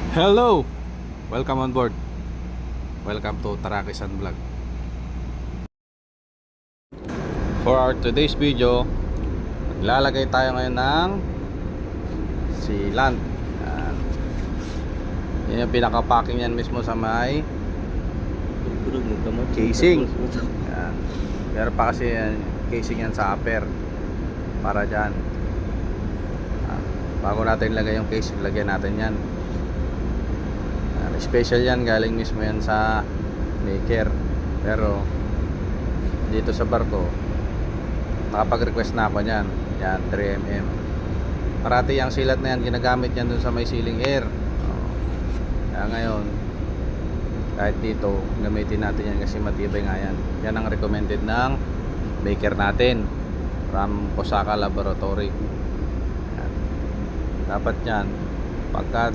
Hello! Welcome on board. Welcome to Tarakisan Vlog. For our today's video, maglalagay tayo ngayon ng sealant. Yan yung pinaka-packing yan mismo sa may casing. Yan. Meron pa kasi yan, casing yan sa upper para dyan. Bago natin ilagay yung casing, lagyan natin yan. Special yan, galing mismo yan sa maker. Pero dito sa barko nakapag-request na ako niyan. Yan, 3mm. Parati yung silat na yan ginagamit yan dun sa may sealing air. Kaya ngayon kahit dito gamitin natin yan kasi matibay nga yan. Yan ang recommended ng maker natin from Osaka Laboratory. Yan. Dapat yan pagka